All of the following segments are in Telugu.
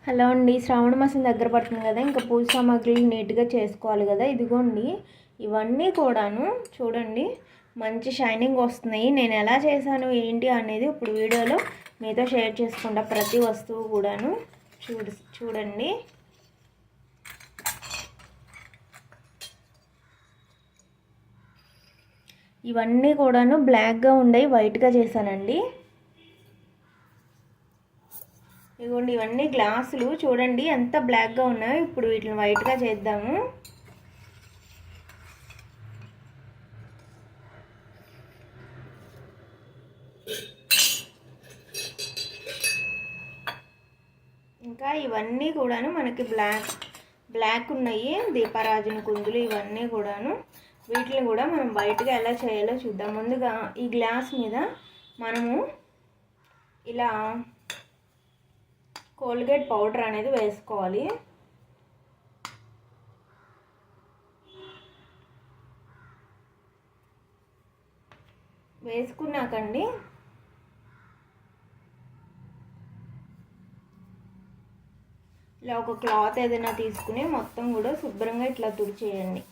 హలో అండి, శ్రావణ మాసం దగ్గర పడుతుంది కదా, ఇంకా పూజ సామాగ్రిలు నీట్గా చేసుకోవాలి కదా. ఇదిగోండి, ఇవన్నీ కూడాను చూడండి మంచి షైనింగ్ వస్తున్నాయి. నేను ఎలా చేశాను ఏంటి అనేది ఇప్పుడు వీడియోలో మీతో షేర్ చేసుకుంటా. ప్రతి వస్తువు కూడాను చూడండి. ఇవన్నీ కూడాను బ్లాక్గా ఉండేవి వైట్గా చేశానండి. ఇదిగోండి, ఇవన్నీ గ్లాసులు చూడండి ఎంత బ్లాక్గా ఉన్నాయో. ఇప్పుడు వీటిని వైట్గా చేద్దాము. ఇంకా ఇవన్నీ కూడాను మనకి బ్లాక్ ఉన్నాయి. దీపారాజన కుందులు ఇవన్నీ కూడాను. వీటిని కూడా మనం బయటగా ఎలా చేయాలో చూద్దాం. ముందుగా ఈ గ్లాస్ మీద మనము ఇలా కోల్గేట్ పౌడర్ అనేది వేసుకోవాలి. వేసుకున్నాకండి ఇలా ఒక క్లాత్ ఏదైనా తీసుకుని మొత్తం కూడా శుభ్రంగా ఇట్లా తుడిచేయండి.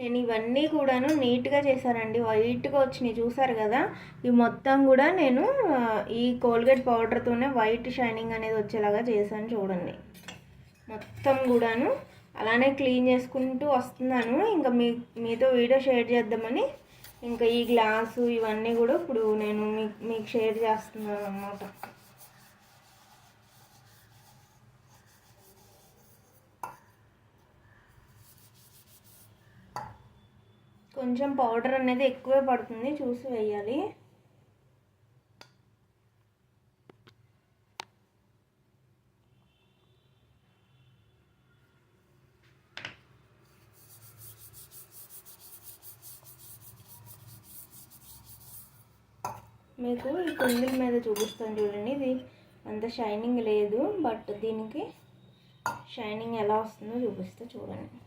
నేను ఇవన్నీ కూడాను నీట్గా చేశానండి. వైట్గా వచ్చినాయి చూసారు కదా. ఇవి మొత్తం కూడా నేను ఈ కోల్గేట్ పౌడర్తోనే వైట్ షైనింగ్ అనేది వచ్చేలాగా చేశాను చూడండి. మొత్తం కూడాను అలానే క్లీన్ చేసుకుంటూ వస్తున్నాను. ఇంకా మీతో వీడియో షేర్ చేద్దామని ఇంకా ఈ గ్లాసు ఇవన్నీ కూడా ఇప్పుడు నేను మీకు షేర్ చేస్తున్నాను అన్నమాట. కొంచెం పౌడర్ అనేది ఎక్కువే పడుతుంది, చూసి వేయాలి. మీకు ఈ కుందుల మీద చూపిస్తాను చూడండి. ఇది అంత షైనింగ్ లేదు, బట్ దీనికి షైనింగ్ ఎలా వస్తుందో చూపిస్తే చూడండి.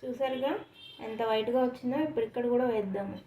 చూసారుగా ఎంత వైట్గా వచ్చిందో. ఇప్పుడు ఇక్కడ కూడా వేద్దాము.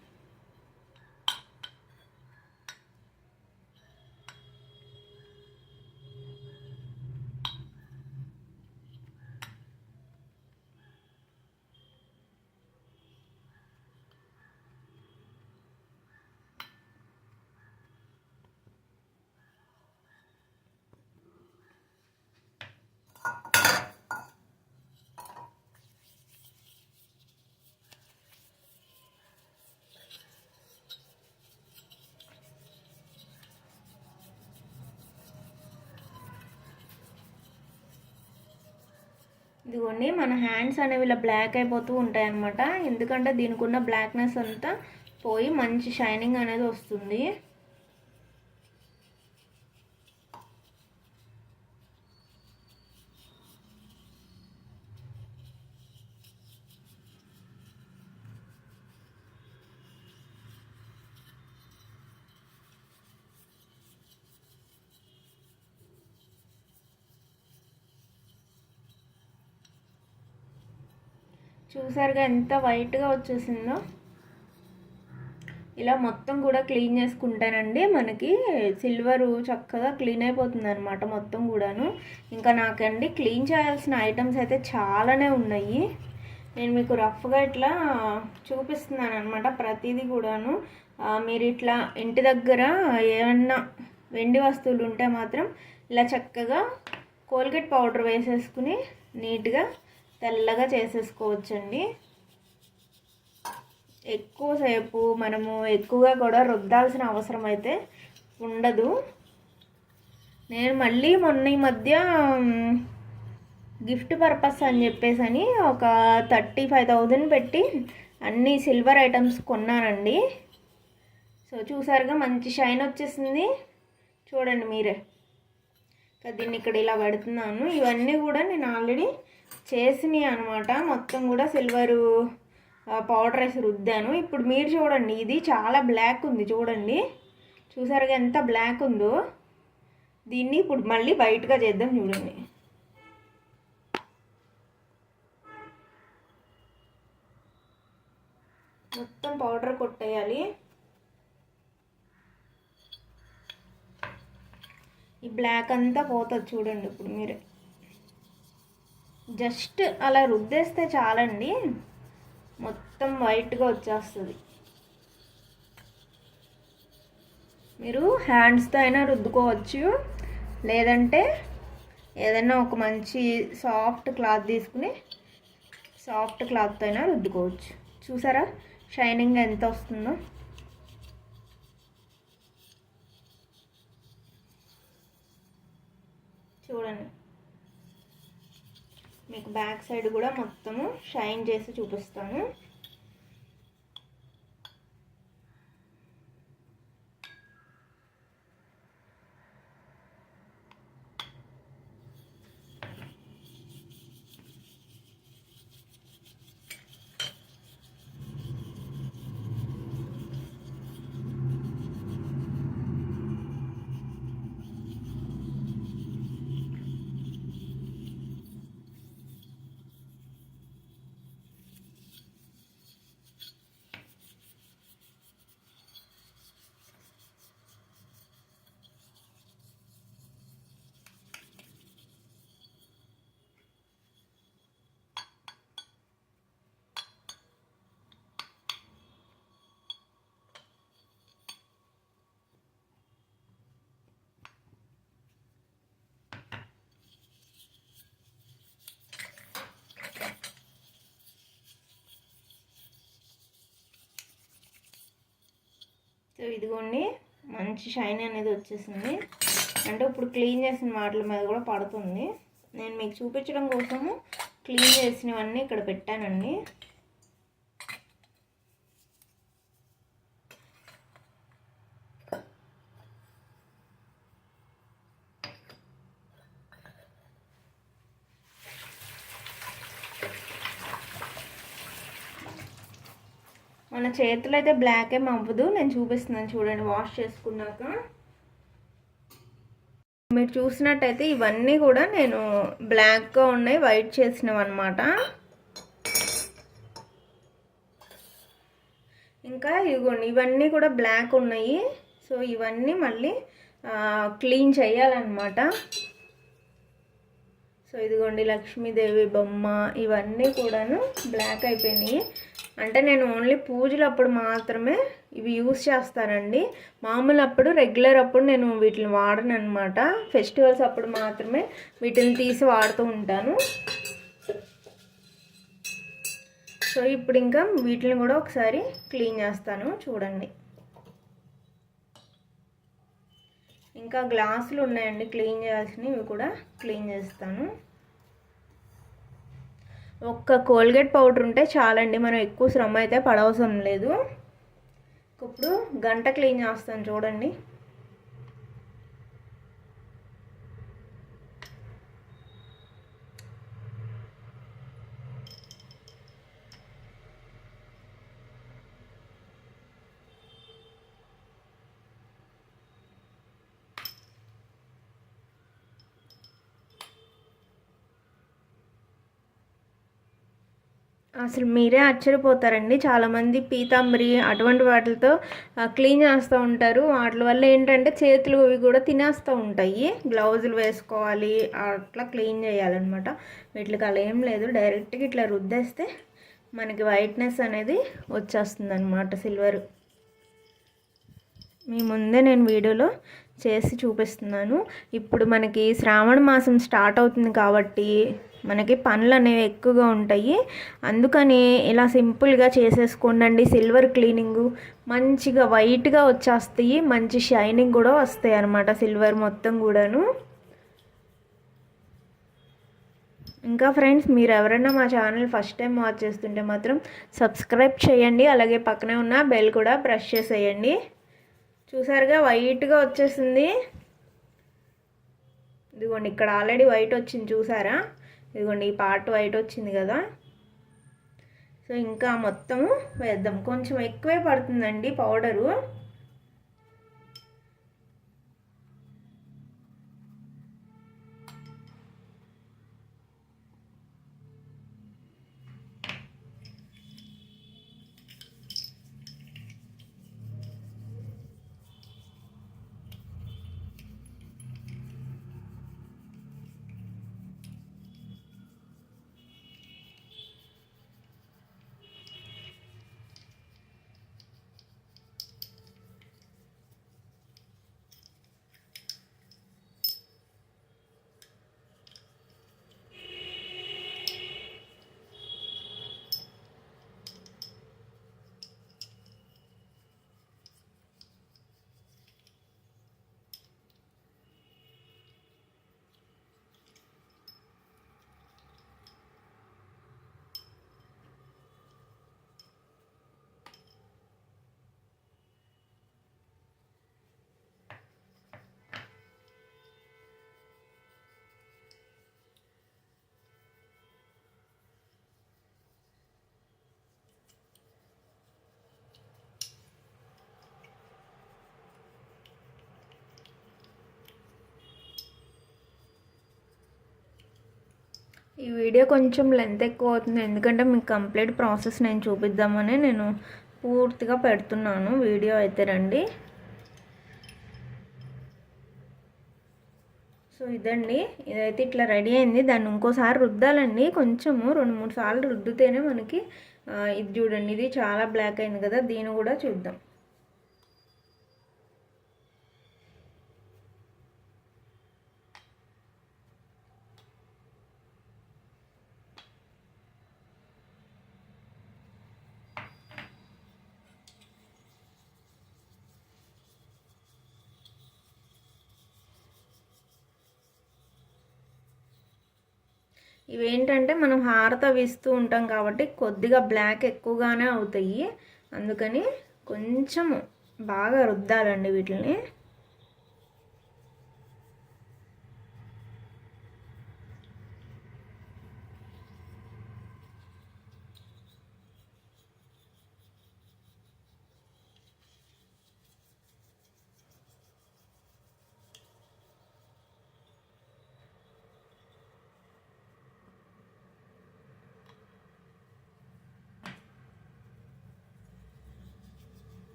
ఇదిగోండి, మన హ్యాండ్స్ అనేవి ఇలా బ్లాక్ అయిపోతూ ఉంటాయి అన్నమాట. ఎందుకంటే దీనికి ఉన్న బ్లాక్నెస్ అంతా పోయి మంచి షైనింగ్ అనేది వస్తుంది. చూసారుగా ఎంత వైట్గా వచ్చేసిందో. ఇలా మొత్తం కూడా క్లీన్ చేసుకుంటానండి. మనకి సిల్వరు చక్కగా క్లీన్ అయిపోతుంది అనమాట మొత్తం కూడాను. ఇంకా నాకండి క్లీన్ చేయాల్సిన ఐటమ్స్ అయితే చాలానే ఉన్నాయి. నేను మీకు రఫ్గా ఇట్లా చూపిస్తున్నాను అనమాట ప్రతిదీ కూడాను. మీరు ఇట్లా ఇంటి దగ్గర ఏమన్నా వెండి వస్తువులు ఉంటే మాత్రం ఇలా చక్కగా కోల్గేట్ పౌడర్ వేసేసుకుని నీట్గా తెల్లగా చేసేసుకోవచ్చండి. ఎక్కువసేపు మనము ఎక్కువగా కూడా రుద్దాల్సిన అవసరం అయితే ఉండదు. నేను మళ్ళీ మొన్న ఈ మధ్య గిఫ్ట్ పర్పస్ అని చెప్పేసి ఒక 35,000 పెట్టి అన్ని సిల్వర్ ఐటమ్స్ కొన్నానండి. సో చూసారుగా మంచి షైన్ వచ్చేసింది, చూడండి మీరే. దీన్ని ఇక్కడ ఇలా పెడుతున్నాను. ఇవన్నీ కూడా నేను ఆల్రెడీ చేసినవి అనమాట. మొత్తం కూడా సిల్వరు పౌడర్ వేసి రుద్దాను. ఇప్పుడు మీరు చూడండి, ఇది చాలా బ్లాక్ ఉంది చూడండి, చూసారుగా ఎంత బ్లాక్ ఉందో. దీన్ని ఇప్పుడు మళ్ళీ వైట్గా చేద్దాం చూడండి. మొత్తం పౌడర్ కొట్టేయాలి. ఈ బ్లాక్ అంతా పోతుంది చూడండి. ఇప్పుడు మీరు జస్ట్ అలా రుద్దేస్తే చాలండి, మొత్తం వైట్గా వచ్చేస్తుంది. మీరు హ్యాండ్స్తో అయినా రుద్దుకోవచ్చు, లేదంటే ఏదైనా ఒక మంచి సాఫ్ట్ క్లాత్ తీసుకుని సాఫ్ట్ క్లాత్తో అయినా రుద్దుకోవచ్చు. చూసారా షైనింగ్ ఎంత వస్తుందో. చూడండి, మీకు బ్యాక్ సైడ్ కూడా మొత్తము షైన్ చేసి చూపిస్తాను. సో ఇదిగోండి, మంచి షైన్ అనేది వచ్చేసింది. అంటే ఇప్పుడు క్లీన్ చేసిన వాటి మీద కూడా పడుతుంది. నేను మీకు చూపించడం కోసము క్లీన్ చేసినవన్నీ ఇక్కడ పెట్టానండి. మన చేతులు అయితే బ్లాక్ ఏం అవ్వదు, నేను చూపిస్తున్నాను చూడండి. వాష్ చేసుకున్నాక మీరు చూసినట్టయితే ఇవన్నీ కూడా నేను బ్లాక్గా ఉన్నాయి, వైట్ చేసినవి అనమాట. ఇంకా ఇదిగోండి, ఇవన్నీ కూడా బ్లాక్ ఉన్నాయి. సో ఇవన్నీ మళ్ళీ క్లీన్ చేయాలన్నమాట. సో ఇదిగోండి, లక్ష్మీదేవి బొమ్మ ఇవన్నీ కూడాను బ్లాక్ అయిపోయినాయి. అంటే నేను ఓన్లీ పూజలప్పుడు మాత్రమే ఇవి యూస్ చేస్తానండి. మామూలు అప్పుడు రెగ్యులర్ అప్పుడు నేను వీటిని వాడను అనమాట. ఫెస్టివల్స్ అప్పుడు మాత్రమే వీటిని తీసి వాడుతూ ఉంటాను. సో ఇప్పుడు ఇంకా వీటిని కూడా ఒకసారి క్లీన్ చేస్తాను చూడండి. ఇంకా గ్లాసులు ఉన్నాయండి క్లీన్ చేయాల్సినవి, ఇవి కూడా క్లీన్ చేస్తాను. ఒక్క కోల్గేట్ పౌడర్ ఉంటే చాలండి, మనం ఎక్కువ శ్రమ అయితే పడవసరం లేదు. ఇప్పుడు గంట క్లీన్ చేస్తాను చూడండి. అసలు మీరే ఆశ్చర్యపోతారండి, చాలామంది పీతాంబరి అటువంటి వాటితో క్లీన్ చేస్తూ ఉంటారు. వాటి వల్ల ఏంటంటే చేతులు అవి కూడా తినేస్తూ ఉంటాయి. గ్లౌజులు వేసుకోవాలి, అట్లా క్లీన్ చేయాలన్నమాట. వీటికి అలా ఏం లేదు, డైరెక్ట్గా ఇట్లా రుద్దేస్తే మనకి వైట్నెస్ అనేది వచ్చేస్తుంది అనమాట. సిల్వర్ మీ ముందే నేను వీడియోలో చేసి చూపిస్తున్నాను. ఇప్పుడు మనకి శ్రావణ మాసం స్టార్ట్ అవుతుంది కాబట్టి మనకి పనులు అనేవి ఎక్కువగా ఉంటాయి. అందుకని ఇలా సింపుల్గా చేసేసుకోండి. సిల్వర్ క్లీనింగు మంచిగా వైట్గా వచ్చేస్తాయి, మంచి షైనింగ్ కూడా వస్తాయి అన్నమాట సిల్వర్ మొత్తం కూడాను. ఇంకా ఫ్రెండ్స్, మీరు ఎవరైనా మా ఛానల్ ఫస్ట్ టైం వాచ్ చేస్తుంటే మాత్రం సబ్స్క్రైబ్ చేయండి, అలాగే పక్కనే ఉన్న బెల్ కూడా ప్రెస్ చేసేయండి. చూసారుగా వైట్గా వచ్చేసింది. ఇదిగోండి ఇక్కడ ఆల్రెడీ వైట్ వచ్చింది చూసారా, ఇదిగోండి ఈ పార్ట్ వైట్ వచ్చింది కదా. సో ఇంకా మొత్తము వేద్దాం. కొంచెం ఎక్కువే పడుతుందండి పౌడరు. ఈ వీడియో కొంచెం లెంత్ ఎక్కువ అవుతుంది, ఎందుకంటే మీకు కంప్లీట్ ప్రాసెస్ నేను చూపిద్దామని నేను పూర్తిగా పెడుతున్నాను వీడియో అయితే రండి. సో ఇదండి, ఇదైతే ఇట్లా రెడీ అయింది. దాన్ని ఇంకోసారి రుద్దాలండి, కొంచెము 2-3 సార్లు రుద్దితేనే మనకి ఇది చూడండి, ఇది చాలా బ్లాక్ అయింది కదా, దీన్ని కూడా చూద్దాం. ఇవేంటంటే మనం హారత వేస్తూ ఉంటాం కాబట్టి కొద్దిగా బ్లాక్ ఎక్కువగానే అవుతాయి, అందుకని కొంచెం బాగా రుద్దాలండి వీటిని.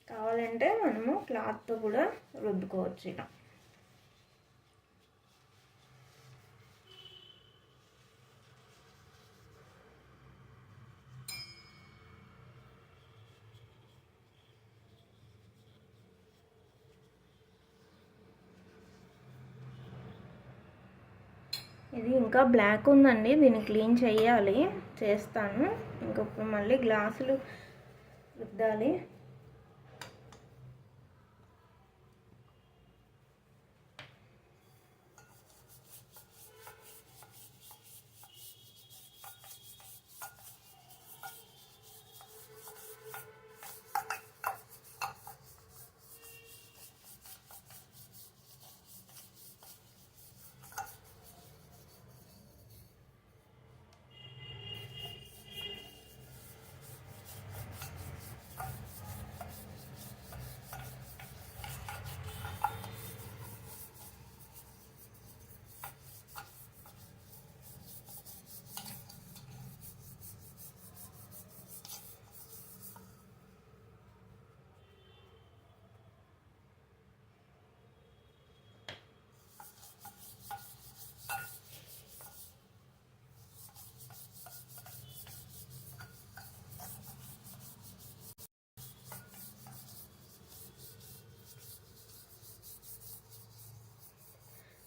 కావాలంటే మనము క్లాత్తో కూడా రుద్దుకోవచ్చు ఇలా. ఇది ఇంకా బ్లాక్ ఉందండి, దీన్ని క్లీన్ చేయాలి, చేస్తాను. ఇంకొక మళ్ళీ గ్లాసులు రుద్దాలి.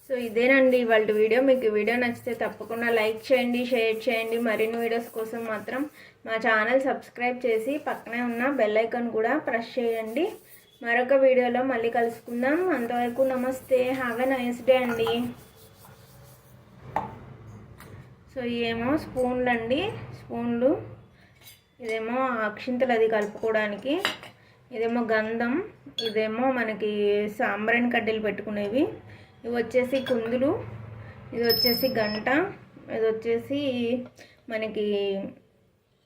సో ఇదేనండి ఇవాళ వీడియో. మీకు వీడియో నచ్చితే తప్పకుండా లైక్ చేయండి, షేర్ చేయండి. మరిన్ని వీడియోస్ కోసం మాత్రం మా ఛానల్ సబ్స్క్రైబ్ చేసి పక్కనే ఉన్న బెల్ ఐకాన్ కూడా ప్రెస్ చేయండి. మరొక వీడియోలో మళ్ళీ కలుసుకుందాం. అంతవరకు నమస్తే, హ్యావ్ ఎ నైస్ డే అండి. సో ఇవేమో స్పూన్లు అండి, స్పూన్లు. ఇదేమో అక్షింతలు అది కలుపుకోవడానికి, ఇదేమో గంధం, ఇదేమో మనకి సాంబ్రాణి కడ్డీలు పెట్టుకునేవి, ఇవి వచ్చేసి కుందులు, ఇది వచ్చేసి గంట, ఇది వచ్చేసి మనకి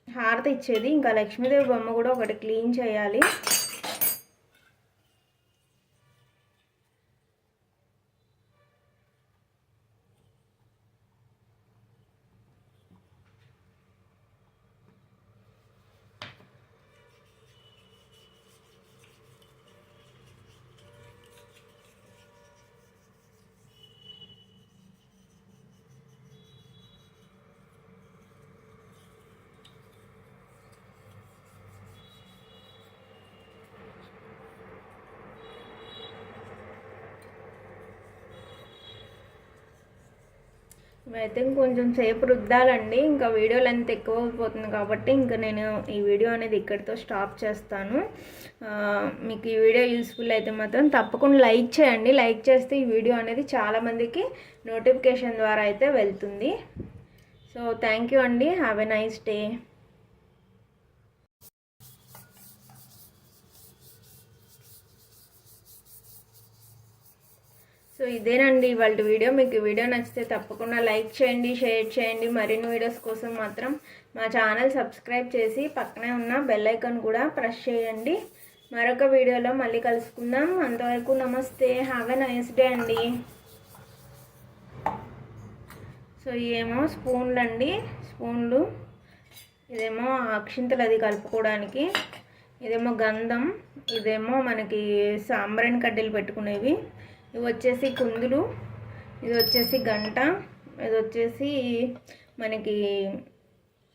హారతి ఇచ్చేది. ఇంకా లక్ష్మీదేవి బొమ్మ కూడా ఒకటి క్లీన్ చేయాలి. అయితే ఇంకొంచెం సేపు రుద్దాలండి. ఇంకా వీడియో లెంత్ ఎక్కువ అయిపోతుంది కాబట్టి ఇంకా నేను ఈ వీడియో అనేది ఇక్కడితో స్టాప్ చేస్తాను. మీకు ఈ వీడియో యూస్ఫుల్ అయితే మాత్రం తప్పకుండా లైక్ చేయండి. లైక్ చేస్తే ఈ వీడియో అనేది చాలామందికి నోటిఫికేషన్ ద్వారా అయితే వెళ్తుంది. సో థ్యాంక్ యూ అండి. Have a nice day. So ఇదేనండి ఇవాళ వీడియో. మీకు వీడియో నచ్చితే తప్పకుండా లైక్ చేయండి, షేర్ చేయండి. మరిన్ని వీడియోస్ కోసం మాత్రం మా ఛానల్ సబ్స్క్రైబ్ చేసి పక్కనే ఉన్న బెల్ ఐకాన్ కూడా ప్రెస్ చేయండి. మరొక వీడియోలో మళ్ళీ కలుసుకుందాం. అంతవరకు నమస్తే, హ్యావ్ ఎ నైస్ డే అండి. సో ఇవేమో స్పూన్లు అండి, స్పూన్లు. ఇదేమో అక్షింతలు అది కలుపుకోవడానికి, ఇదేమో గంధం, ఇదేమో మనకి సాంబ్రాణి కడ్డీలు పెట్టుకునేవి, ఇవి వచ్చేసి కుందులు, ఇది వచ్చేసి గంట, ఇది వచ్చేసి మనకి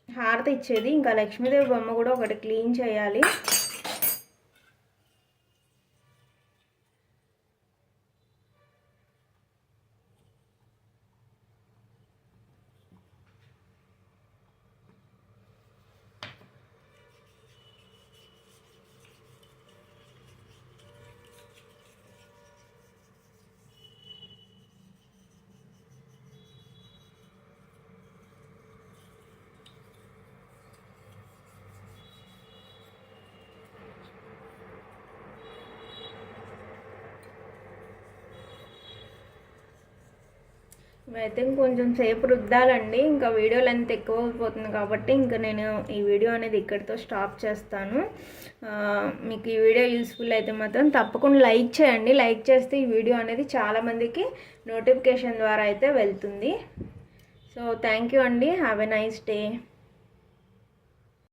హారతి ఇచ్చేది. ఇంకా లక్ష్మీదేవి బొమ్మ కూడా ఒకటి క్లీన్ చేయాలి. అయితే ఇంకొంచెం సేపు రుద్దాలండి. ఇంకా వీడియో లెంత్ ఎక్కువ అయిపోతుంది కాబట్టి ఇంకా నేను ఈ వీడియో అనేది ఇక్కడితో స్టాప్ చేస్తాను. మీకు ఈ వీడియో యూస్ఫుల్ అయితే మాత్రం తప్పకుండా లైక్ చేయండి. లైక్ చేస్తే ఈ వీడియో అనేది చాలామందికి నోటిఫికేషన్ ద్వారా అయితే వెళ్తుంది. సో థ్యాంక్ యూ అండి. Have a nice day.